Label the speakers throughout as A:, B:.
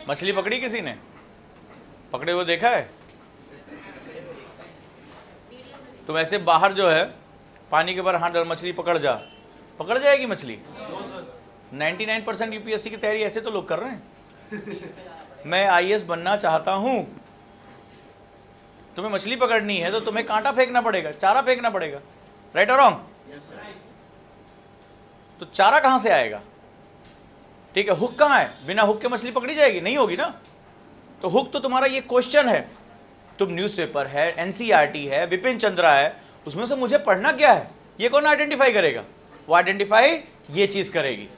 A: मछली पकड़ी किसी ने? पकड़े हुए देखा है? तुम ऐसे बाहर जो है पानी के बाहर हाथ डाल, मछली पकड़ जाएगी मछली। 99% यूपीएससी की तैयारी ऐसे तो लोग कर रहे हैं। मैं आईएएस बनना चाहता हूं, तुम्हें मछली पकड़नी है तो तुम्हें कांटा फेंकना पड़ेगा, चारा फेंकना पड़ेगा। राइट और रॉन्ग? तो चारा कहां से आएगा? ठीक है, हुक कहां है? बिना हुक के मछली पकड़ी जाएगी? नहीं होगी ना। तो हुक तो तुम्हारा ये क्वेश्चन है। तुम न्यूज़पेपर है, एनसीईआरटी है, विपिन चंद्रा है, उसमें से मुझे पढ़ना क्या है ये कौन आइडेंटिफाई करेगा? वो आइडेंटिफाई ये चीज करेगी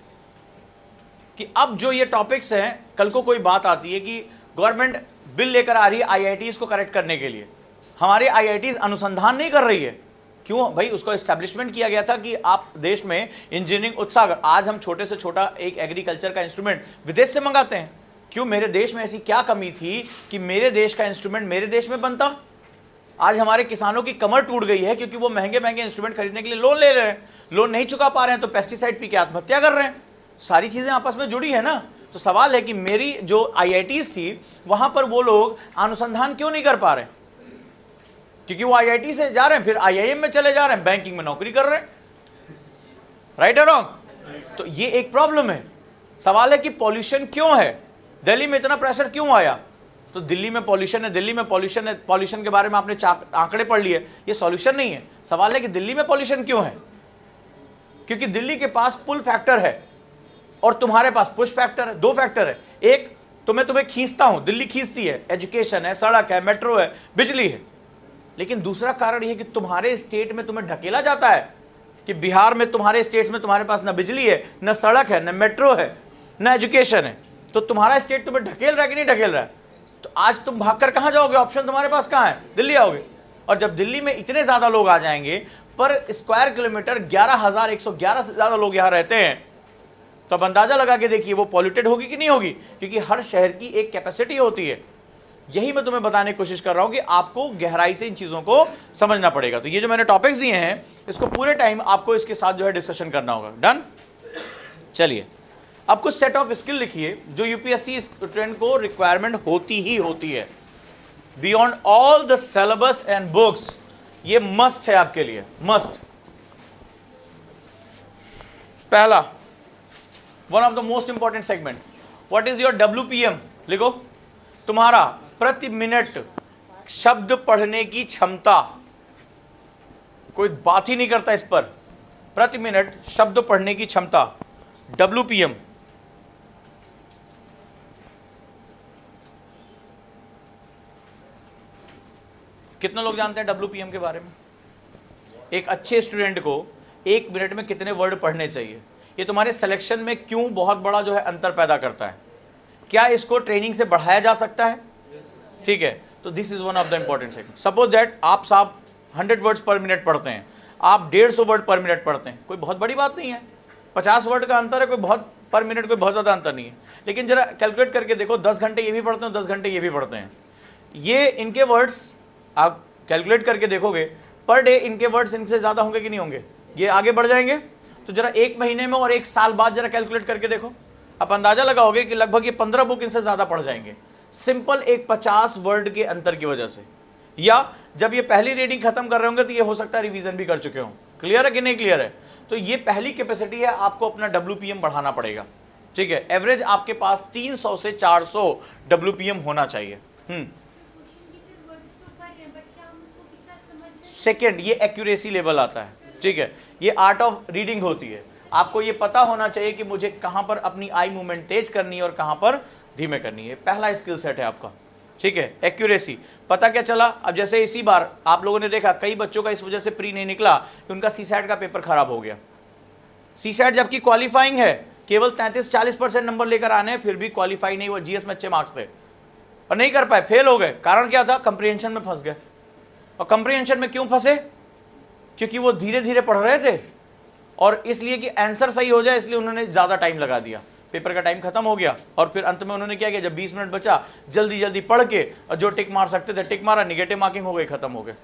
A: कि अब जो ये टॉपिक्स हैं, कल को कोई बात आती है कि गवर्नमेंट बिल लेकर आ रही है आईआईटीज को करेक्ट करने के लिए, हमारे आईआईटीज अनुसंधान नहीं कर रही है। क्यों भाई? उसको एस्टैब्लिशमेंट किया गया था कि आप देश में इंजीनियरिंग उत्साह, आज हम छोटे से छोटा एक एग्रीकल्चर का इंस्ट्रूमेंट विदेश से मंगाते हैं। क्यों? मेरे देश में ऐसी क्या कमी थी कि मेरे देश का इंस्ट्रूमेंट मेरे देश में बनता? आज हमारे किसानों की कमर टूट गई है क्योंकि वो महंगे महंगे इंस्ट्रूमेंट खरीदने के लिए लोन ले रहे हैं, लोन नहीं चुका पा रहे हैं तो पेस्टिसाइड पी के आत्महत्या कर रहे हैं। सारी चीजें आपस में जुड़ी है ना। तो सवाल है कि मेरी जो आईआईटीज थी वहां पर वो लोग अनुसंधान क्यों नहीं कर पा रहे? क्योंकि वो आईआईटी से जा रहे हैं, फिर आईआईएम में चले जा रहे हैं, बैंकिंग में नौकरी कर रहे हैं। राइट और रॉन्ग? तो ये एक प्रॉब्लम है। सवाल है कि पॉल्यूशन क्यों है, दिल्ली में इतना प्रेशर क्यों आया? तो दिल्ली में पॉल्यूशन है, दिल्ली में पॉल्यूशन है, पॉल्यूशन के बारे में आपने आंकड़े पढ़ लिए, ये सॉल्यूशन नहीं है। सवाल है कि दिल्ली में पॉल्यूशन क्यों है? क्योंकि दिल्ली के पास पुल फैक्टर है और तुम्हारे पास पुश फैक्टर है। दो फैक्टर है, एक तो मैं तुम्हें खींचता हूं, दिल्ली खींचती है, एजुकेशन है, सड़क है, मेट्रो है, बिजली है। लेकिन दूसरा कारण यह कि तुम्हारे स्टेट में तुम्हें ढकेला जाता है कि बिहार में, तुम्हारे स्टेट में तुम्हारे पास न बिजली है, न सड़क है, न मेट्रो है, न एजुकेशन है। तो तुम्हारा स्टेट तुम्हें ढकेल रहा है कि नहीं ढकेल रहा है? तो आज तुम भागकर कहां जाओगे? ऑप्शन तुम्हारे पास कहां है? दिल्ली आओगे। और जब दिल्ली में इतने ज्यादा लोग आ जाएंगे, पर स्क्वायर किलोमीटर 11,111 से ज्यादा लोग यहां रहते हैं, तो अब अंदाजा लगा के देखिए वो पॉल्यूटेड होगी कि नहीं होगी? क्योंकि हर शहर की एक कैपेसिटी होती है। यही मैं तुम्हें बताने की कोशिश कर रहा हूं कि आपको गहराई से इन चीजों को समझना पड़ेगा। तो ये जो मैंने टॉपिक्स दिए हैं, इसको पूरे टाइम आपको इसके साथ जो है डिस्कशन करना होगा। डन? चलिए, अब कुछ सेट ऑफ स्किल लिखिए जो यूपीएससी स्टूडेंट को रिक्वायरमेंट होती ही होती है, beyond all the syllabus and books. ये मस्ट है आपके लिए, मस्ट। पहला, one of the most important segment, what is your WPM? लिखो, तुम्हारा प्रति मिनट शब्द पढ़ने की क्षमता। कोई बात ही नहीं करता इस पर। प्रति मिनट शब्द पढ़ने की क्षमता, डब्ल्यूपीएम। कितने लोग जानते हैं डब्ल्यूपीएम के बारे में? एक अच्छे स्टूडेंट को एक मिनट में कितने वर्ड पढ़ने चाहिए? ये तुम्हारे सिलेक्शन में क्यों बहुत बड़ा जो है अंतर पैदा करता है। क्या इसको ट्रेनिंग से बढ़ाया जा सकता है? ठीक है, तो this is one of the important segment. Suppose that आप साहब 100 वर्ड्स पर मिनट पढ़ते हैं, आप 150 वर्ड पर मिनट पढ़ते हैं, कोई बहुत बड़ी बात नहीं है। 50 वर्ड का अंतर है, कोई बहुत पर मिनट कोई बहुत ज़्यादा अंतर नहीं है। लेकिन जरा कैलकुलेट करके देखो, 10 घंटे ये भी पढ़ते हैं, 10 घंटे ये भी पढ़ते हैं, ये इनके वर्ड्स आप कैलकुलेट करके देखोगे, पर डे इनके वर्ड्स इनसे ज़्यादा होंगे कि नहीं होंगे? ये आगे बढ़ जाएंगे। तो जरा एक महीने में और एक साल बाद जरा कैलकुलेट करके देखो, आप अंदाजा लगाओगे कि लगभग ये 15 बुक इनसे ज़्यादा पढ़ जाएंगे, सिंपल एक 50 वर्ड के अंतर की वजह से। या जब ये पहली रीडिंग खत्म कर रहे होंगे तो ये हो सकता है रिवीजन भी कर चुके हों। क्लियर है कि नहीं क्लियर है? तो ये पहली कैपेसिटी है, आपको अपना डब्ल्यूपीएम बढ़ाना पड़ेगा। ठीक है, एवरेज आपके पास 300 से 400 डब्ल्यूपीएम होना चाहिए। सेकेंड, ये एक्यूरेसी लेवल आता है। ठीक है, ये आर्ट ऑफ रीडिंग होती है। आपको ये पता होना चाहिए कि मुझे कहां पर अपनी आई मूवमेंट तेज करनी है और कहां पर धीमे करनी है। पहला स्किल सेट है आपका। ठीक है, एक्यूरेसी। पता क्या चला? अब जैसे इसी बार आप लोगों ने देखा कई बच्चों का इस वजह से प्री नहीं निकला कि उनका सीसैट का पेपर खराब हो गया। सीसैट जबकि क्वालिफाइंग है, केवल 33-40% नंबर लेकर आने हैं, फिर भी क्वालिफाई नहीं हुआ। जीएस में अच्छे मार्क्स थे और नहीं कर पाए, फेल हो गए। कारण क्या था? कंप्रीहेंशन में फंस गए। और कंप्रीहेंशन में क्यों फंसे? क्योंकि वो धीरे धीरे पढ़ रहे थे और इसलिए कि आंसर सही हो जाए इसलिए उन्होंने ज़्यादा टाइम लगा दिया। पेपर का टाइम खत्म हो गया और फिर अंत में उन्होंने क्या किया, जब 20 मिनट बचा जल्दी जल्दी पढ़ के और जो टिक मार सकते थे टिक मारा, निगेटिव मार्किंग हो गई, खत्म हो गए।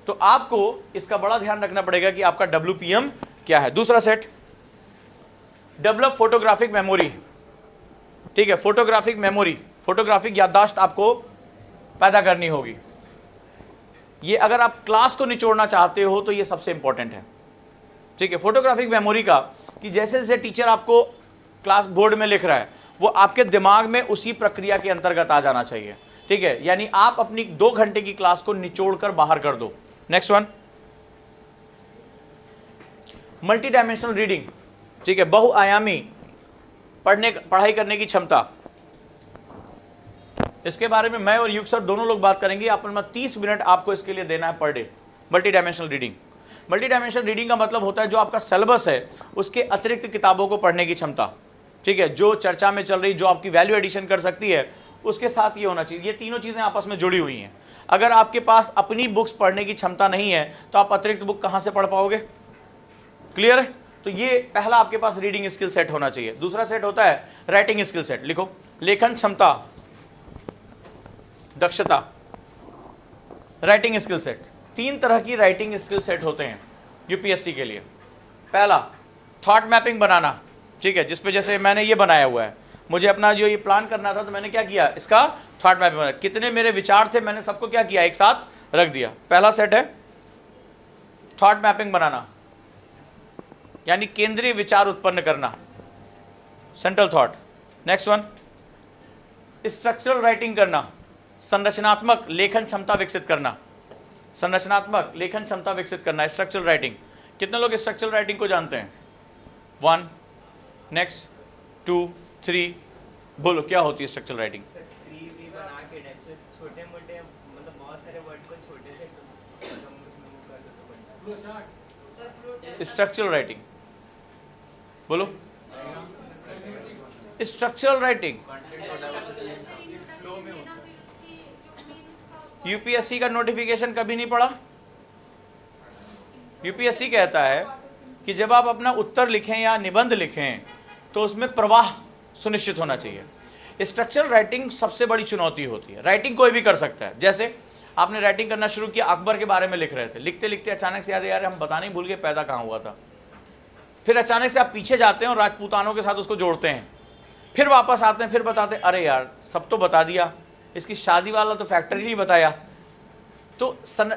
A: तो आपको इसका बड़ा ध्यान रखना पड़ेगा कि आपका डब्ल्यूपीएम क्या है। दूसरा सेट, डेवलप फोटोग्राफिक मेमोरी। ठीक है, फोटोग्राफिक मेमोरी, फोटोग्राफिक याददाश्त आपको पैदा करनी होगी। ये अगर आप क्लास को निचोड़ना चाहते हो तो ये सबसे इंपॉर्टेंट है। ठीक है, फोटोग्राफिक मेमोरी का कि जैसे जैसे टीचर आपको क्लास बोर्ड में लिख रहा है वो आपके दिमाग में उसी प्रक्रिया के अंतर्गत आ जाना चाहिए। ठीक है, यानी आप अपनी 2 घंटे की क्लास को निचोड़ कर बाहर कर दो। Next one, multi dimensional reading. ठीक है, बहुआयामी पढ़ाई करने की क्षमता, इसके बारे में मैं और युग सर दोनों लोग बात करेंगे। अपना 30 मिनट आपको इसके लिए देना है per day. Multi dimensional reading, multi dimensional reading का मतलब होता है जो आपका सिलेबस है उसके अतिरिक्त किताबों को पढ़ने की क्षमता। ठीक है, जो चर्चा में चल रही, जो आपकी वैल्यू एडिशन कर सकती है, उसके साथ ये होना चाहिए। ये तीनों चीज़ें आपस में जुड़ी हुई हैं। अगर आपके पास अपनी बुक्स पढ़ने की क्षमता नहीं है तो आप अतिरिक्त बुक कहाँ से पढ़ पाओगे? क्लियर है? तो ये पहला आपके पास रीडिंग स्किल सेट होना चाहिए। दूसरा सेट होता है राइटिंग स्किल सेट। लिखो, लेखन क्षमता, दक्षता, राइटिंग स्किल सेट। 3 तरह की राइटिंग स्किल सेट होते हैं यूपीएससी के लिए। पहला, थॉट मैपिंग बनाना। ठीक है, जिसपे जैसे मैंने ये बनाया हुआ है, मुझे अपना जो ये प्लान करना था तो मैंने क्या किया, इसका थॉट मैपिंग बनाया। कितने मेरे विचार थे, मैंने सबको क्या किया, एक साथ रख दिया। पहला सेट है थॉट मैपिंग बनाना, यानी केंद्रीय विचार उत्पन्न करना, central thought. Next one, structural writing करना, संरचनात्मक लेखन क्षमता विकसित करना, संरचनात्मक लेखन क्षमता विकसित करना, स्ट्रक्चरल राइटिंग। कितने लोग स्ट्रक्चरल राइटिंग को जानते हैं? 1, नेक्स्ट 2, 3, बोलो क्या होती है स्ट्रक्चरल राइटिंग?
B: छोटे मोटे मतलब बहुत सारे वर्ड को छोटे से उसमें वो कर दो।
A: स्ट्रक्चरल राइटिंग बोलो, स्ट्रक्चरल राइटिंग। यूपीएससी का नोटिफिकेशन कभी नहीं पढ़ा? यूपीएससी कहता है कि जब आप अपना उत्तर लिखें या निबंध लिखें तो उसमें प्रवाह सुनिश्चित होना चाहिए। स्ट्रक्चरल राइटिंग सबसे बड़ी चुनौती होती है। राइटिंग कोई भी कर सकता है। जैसे आपने राइटिंग करना शुरू किया, अकबर के बारे में लिख रहे थे, लिखते लिखते अचानक से याद है यार हम बताना ही भूल गए पैदा कहाँ हुआ था। फिर अचानक से आप पीछे जाते हैं और राजपूतानों के साथ उसको जोड़ते हैं, फिर वापस आते हैं, फिर बताते हैं अरे यार सब तो बता दिया, इसकी शादी वाला तो फैक्टर ही नहीं बताया। तो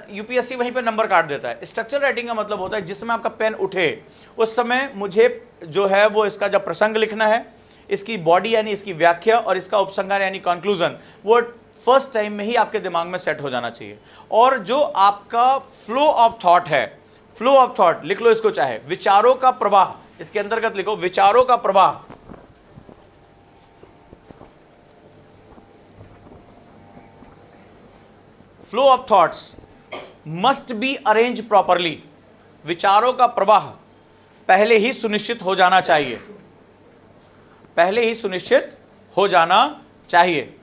A: यूपीएससी वहीं पे नंबर काट देता है। स्ट्रक्चरल राइटिंग का मतलब होता है जिस समय आपका पेन उठे उस समय मुझे जो है वो इसका जब प्रसंग लिखना है, इसकी बॉडी यानी इसकी व्याख्या और इसका उपसंहार यानी कंक्लूजन, वो फर्स्ट टाइम में ही आपके दिमाग में सेट हो जाना चाहिए। और जो आपका फ्लो ऑफ थॉट है, फ्लो ऑफ थॉट लिख लो इसको, चाहे विचारों का प्रवाह, इसके अंतर्गत लिखो विचारों का प्रवाह। Flow of thoughts must be arrange properly. विचारों का प्रवाह पहले ही सुनिश्चित हो जाना चाहिए, पहले ही सुनिश्चित हो जाना चाहिए।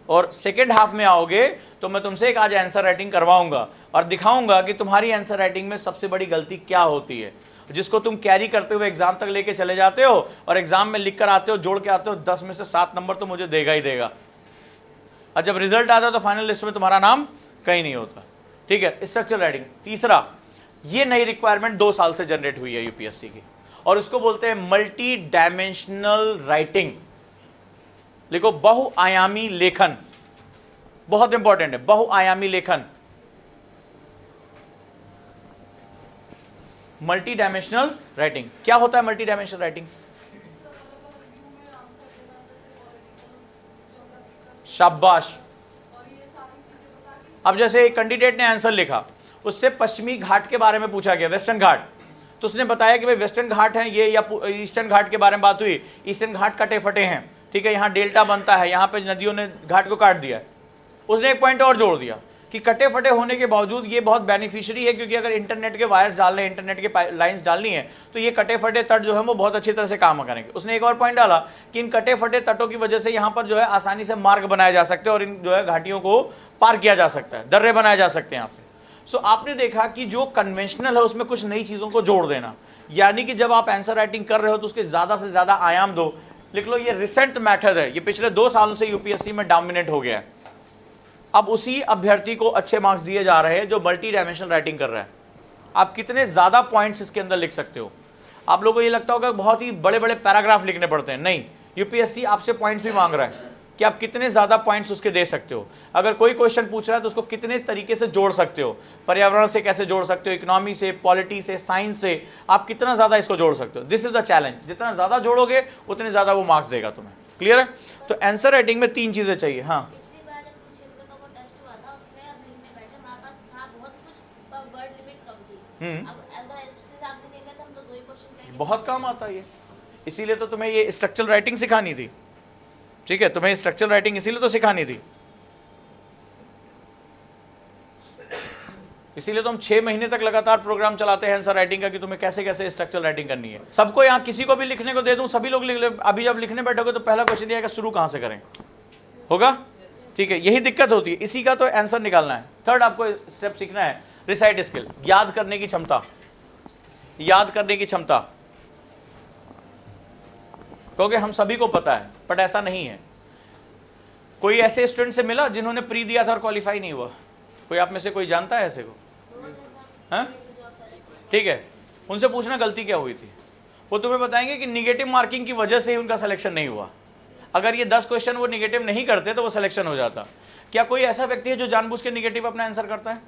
A: और सेकेंड हाफ में आओगे तो मैं तुमसे एक आज आंसर राइटिंग करवाऊंगा और दिखाऊंगा कि तुम्हारी आंसर राइटिंग में सबसे बड़ी गलती क्या होती है, जिसको तुम कैरी करते हुए एग्जाम तक लेके चले जाते हो और एग्जाम में लिख कर आते हो, जोड़ के आते हो, 10 में से 7 नंबर तो मुझे देगा ही देगा, और जब रिजल्ट आता है तो फाइनल लिस्ट में तुम्हारा नाम कहीं नहीं होता। ठीक है, स्ट्रक्चरल राइटिंग। तीसरा, ये नई रिक्वायरमेंट 2 साल से जनरेट हुई है यूपीएससी की और इसको बोलते हैं मल्टी डायमेंशनल राइटिंग। लिखो बहुआयामी लेखन, बहुत इंपॉर्टेंट है बहुआयामी लेखन, मल्टी डायमेंशनल राइटिंग। क्या होता है मल्टी डायमेंशनल राइटिंग? शाबाश। अब जैसे एक कैंडिडेट ने आंसर लिखा, उससे पश्चिमी घाट के बारे में पूछा गया, वेस्टर्न घाट, तो उसने बताया कि भाई वेस्टर्न घाट है ये, या ईस्टर्न घाट के बारे में बात हुई, ईस्टर्न घाट कटे फटे हैं, ठीक है, यहाँ डेल्टा बनता है, यहाँ पे नदियों ने घाट को काट दिया। उसने एक पॉइंट और जोड़ दिया कि कटे फटे होने के बावजूद ये बहुत बेनिफिशियरी है, क्योंकि अगर इंटरनेट के वायर्स डालने, इंटरनेट के लाइंस डालनी है तो ये कटे फटे तट जो है वो बहुत अच्छी तरह से काम करेंगे। उसने एक और पॉइंट डाला कि इन कटे फटे तटों की वजह से यहाँ पर जो है आसानी से मार्ग बनाए जा सकते हैं और इन जो है घाटियों को पार किया जा सकता है, दर्रे बनाए जा सकते हैं यहाँ पे। सो आपने देखा कि जो कन्वेंशनल है उसमें कुछ नई चीज़ों को जोड़ देना, यानी कि जब आप आंसर राइटिंग कर रहे हो तो उसके ज़्यादा से ज़्यादा आयाम दो। लिख लो, ये रिसेंट मैथड है, ये पिछले 2 सालों से यूपीएससी में डोमिनेट हो गया है। अब उसी अभ्यर्थी को अच्छे मार्क्स दिए जा रहे हैं जो मल्टी डायमेंशनल राइटिंग कर रहा है। आप कितने ज़्यादा पॉइंट्स इसके अंदर लिख सकते हो। आप लोगों को ये लगता होगा बहुत ही बड़े बड़े पैराग्राफ लिखने पड़ते हैं, नहीं, यूपीएससी आपसे पॉइंट्स भी मांग रहा है कि आप कितने ज़्यादा पॉइंट्स उसके दे सकते हो। अगर कोई क्वेश्चन पूछ रहा है तो उसको कितने तरीके से जोड़ सकते हो, पर्यावरण से कैसे जोड़ सकते हो, इकोनॉमी से, पॉलिटी से, साइंस से, आप कितना ज़्यादा इसको जोड़ सकते हो। This is the challenge. जितना ज़्यादा जोड़ोगे उतने ज़्यादा वो मार्क्स देगा तुम्हें। क्लियर है? तो आंसर राइटिंग में 3 चीज़ें चाहिए। हाँ,
C: पिछली बार जब कुछ क्षेत्रों का टेस्ट हुआ था उसमें हम लिखने बैठे, हमारे पास था बहुत कुछ पर वर्ड लिमिट कम थी। अब अगर उससे हिसाब से देखें तो हम तो 2 ही क्वेश्चन करेंगे।
A: बहुत काम आता है ये, इसीलिए तो तुम्हें ये स्ट्रक्चरल राइटिंग सिखानी थी। ठीक है, तुम्हें स्ट्रक्चरल राइटिंग इसीलिए तो सिखानी थी, इसीलिए तो हम 6 महीने तक लगातार प्रोग्राम चलाते हैं आंसर राइटिंग का कि तुम्हें कैसे कैसे स्ट्रक्चरल राइटिंग करनी है। सबको यहाँ किसी को भी लिखने को दे दूं, सभी लोग लिख ले। अभी जब लिखने बैठोगे तो पहला क्वेश्चन ये आएगा, शुरू कहाँ से करें? होगा? ठीक है, यही दिक्कत होती है, इसी का तो आंसर निकालना है। थर्ड आपको स्टेप सीखना है रिसाइट स्किल, याद करने की क्षमता। याद करने की क्षमता क्योंकि हम सभी को पता है बट ऐसा नहीं है। कोई ऐसे स्टूडेंट से मिला जिन्होंने प्री दिया था और क्वालिफाई नहीं हुआ? कोई आप में से कोई जानता है ऐसे को? हाँ, ठीक है, उनसे पूछना गलती क्या हुई थी, वो तुम्हें बताएंगे कि निगेटिव मार्किंग की वजह से ही उनका सिलेक्शन नहीं हुआ। अगर ये 10 क्वेश्चन वो निगेटिव नहीं करते तो वो सिलेक्शन हो जाता। क्या कोई ऐसा व्यक्ति है जो जानबूझ के निगेटिव अपना आंसर करता है?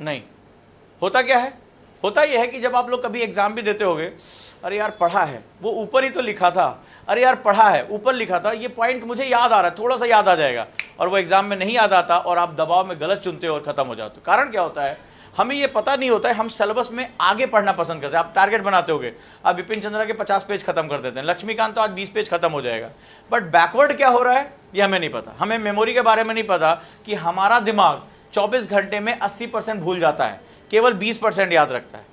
A: नहीं। होता क्या है? होता यह है कि जब आप लोग कभी एग्जाम भी देते होगे, अरे यार पढ़ा है, वो ऊपर ही तो लिखा था, अरे यार पढ़ा है, ऊपर लिखा था, ये पॉइंट मुझे याद आ रहा है, थोड़ा सा याद आ जाएगा, और वो एग्जाम में नहीं याद आता और आप दबाव में गलत चुनते हो और खत्म हो जाते हो। कारण क्या होता है? हमें ये पता नहीं होता है, हम सिलेबस में आगे पढ़ना पसंद करते हैं। आप टारगेट बनाते होगे, आप विपिन चंद्रा के 50 पेज खत्म कर देते हैं, लक्ष्मीकांत तो आज 20 पेज खत्म हो जाएगा, बट बैकवर्ड क्या हो रहा है ये हमें नहीं पता। हमें मेमोरी के बारे में नहीं पता कि हमारा दिमाग 24 घंटे में 80% भूल जाता है, केवल 20% याद रखता है,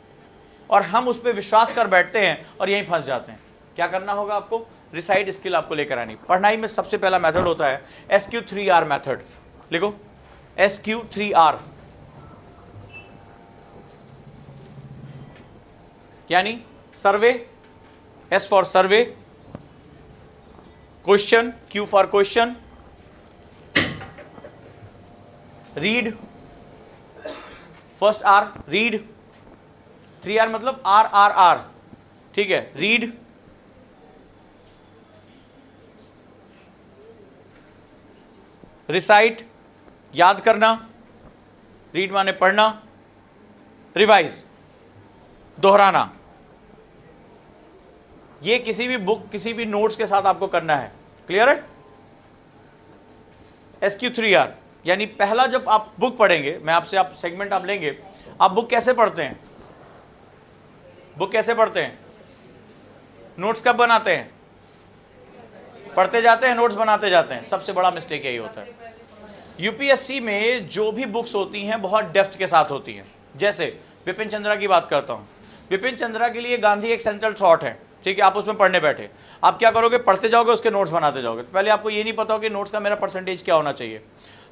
A: और हम उस पर विश्वास कर बैठते हैं और यहीं फंस जाते हैं। क्या करना होगा आपको? रिसाइट स्किल आपको लेकर आनी। पढ़ाई में सबसे पहला मेथड होता है SQ3R मेथड। लिखो SQ3R, यानी सर्वे, S for survey, question, Q for question, read, first R read, 3R मतलब RRR, ठीक है, रीड, रिसाइट याद करना, रीड माने पढ़ना, रिवाइज दोहराना। ये किसी भी बुक, किसी भी नोट्स के साथ आपको करना है। क्लियर है? SQ3R यानी पहला जब आप बुक पढ़ेंगे, मैं आपसे आप सेगमेंट आप लेंगे, आप बुक कैसे पढ़ते हैं? बुक कैसे पढ़ते हैं? नोट्स कब बनाते हैं? पढ़ते जाते हैं, नोट्स बनाते जाते हैं। सबसे बड़ा मिस्टेक यही होता है। यूपीएससी में जो भी बुक्स होती हैं बहुत डेप्थ के साथ होती हैं। जैसे विपिन चंद्रा की बात करता हूं, विपिन चंद्रा के लिए गांधी एक सेंट्रल थॉट है, ठीक है, आप उसमें पढ़ने बैठे, आप क्या करोगे? पढ़ते जाओगे, उसके नोट्स बनाते जाओगे। पहले आपको ये नहीं पता हो कि नोट्स का मेरा परसेंटेज क्या होना चाहिए।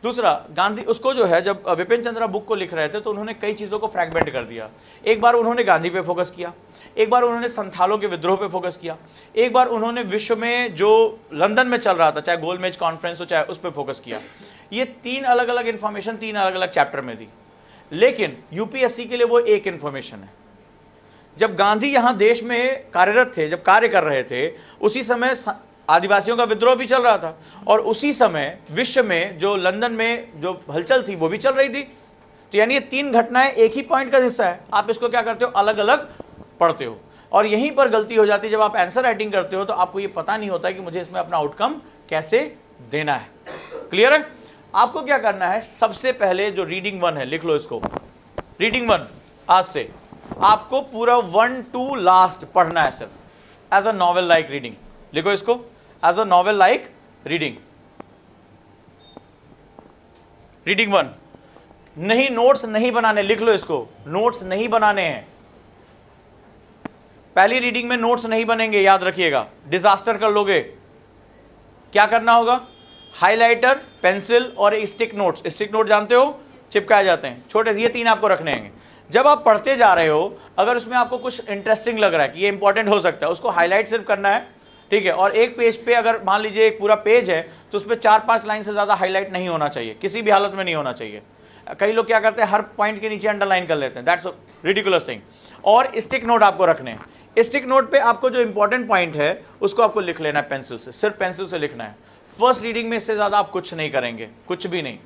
A: दूसरा, गांधी उसको जो है, जब विपिन चंद्रा बुक को लिख रहे थे तो उन्होंने कई चीज़ों को फ्रैगमेंट कर दिया। एक बार उन्होंने गांधी पे फोकस किया, एक बार उन्होंने संथालों के विद्रोह पे फोकस किया, एक बार उन्होंने विश्व में जो लंदन में चल रहा था, चाहे गोलमेज कॉन्फ्रेंस हो, चाहे उस पर फोकस किया। ये 3 अलग अलग इन्फॉर्मेशन 3 अलग अलग चैप्टर में दी, लेकिन यूपीएससी के लिए वो एक इन्फॉर्मेशन है। जब गांधी यहाँ देश में कार्यरत थे, जब कार्य कर रहे थे, उसी समय आदिवासियों का विद्रोह भी चल रहा था, और उसी समय विश्व में जो लंदन में जो हलचल थी वो भी चल रही थी। तो यानी ये 3 घटनाएं एक ही पॉइंट का हिस्सा है। आप इसको क्या करते हो? अलग अलग पढ़ते हो, और यहीं पर गलती हो जाती है। जब आप आंसर राइटिंग करते हो तो आपको ये पता नहीं होता है कि मुझे इसमें अपना आउटकम कैसे देना है। क्लियर है? आपको क्या करना है? सबसे पहले जो रीडिंग 1 है, लिख लो इसको, रीडिंग 1 आज से आपको पूरा 1 to लास्ट पढ़ना है, सिर्फ as a novel like reading. लिखो इसको, as a novel like reading. Reading 1 नहीं, नोट्स नहीं बनाने, लिख लो इसको, नोट्स नहीं बनाने हैं। पहली रीडिंग में नोट्स नहीं बनेंगे, याद रखिएगा, डिजास्टर कर लोगे। क्या करना होगा? हाइलाइटर, पेंसिल और स्टिक नोट्स। स्टिक नोट जानते हो, चिपकाए जाते हैं, छोटे से, ये 3 आपको रखने हैं। जब आप पढ़ते जा रहे हो, अगर उसमें आपको कुछ इंटरेस्टिंग लग रहा है कि ये इंपॉर्टेंट हो सकता है, उसको हाईलाइट सिर्फ करना है, ठीक है। और एक पेज पे अगर मान लीजिए एक पूरा पेज है तो उस पर 4-5 लाइन से ज़्यादा हाईलाइट नहीं होना चाहिए, किसी भी हालत में नहीं होना चाहिए। कई लोग क्या करते हैं, हर पॉइंट के नीचे अंडरलाइन कर लेते हैं, दैट्स रिडिकुलस थिंग। और स्टिक नोट आपको रखने हैं। स्टिक नोट पे आपको जो इंपॉर्टेंट पॉइंट है उसको आपको लिख लेना है पेंसिल से, सिर्फ पेंसिल से लिखना है। फर्स्ट रीडिंग में इससे ज़्यादा आप कुछ नहीं करेंगे, कुछ भी नहीं।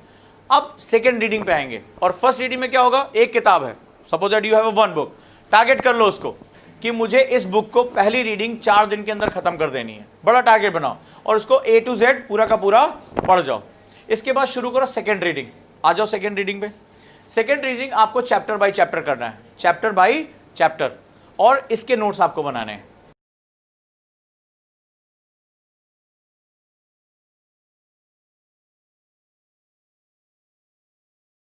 A: अब सेकेंड रीडिंग पे आएंगे, और फर्स्ट रीडिंग में क्या होगा, एक किताब है, suppose that you have one book, target कर लो उसको कि मुझे इस बुक को पहली रीडिंग 4 दिन के अंदर खत्म कर देनी है। बड़ा टारगेट बनाओ और उसको A to Z पूरा का पूरा पढ़ जाओ। इसके बाद शुरू करो सेकेंड रीडिंग। आ जाओ सेकेंड रीडिंग पे। सेकेंड रीडिंग आपको चैप्टर बाय चैप्टर करना है, चैप्टर बाय चैप्टर, और इसके नोट्स आपको बनाने हैं।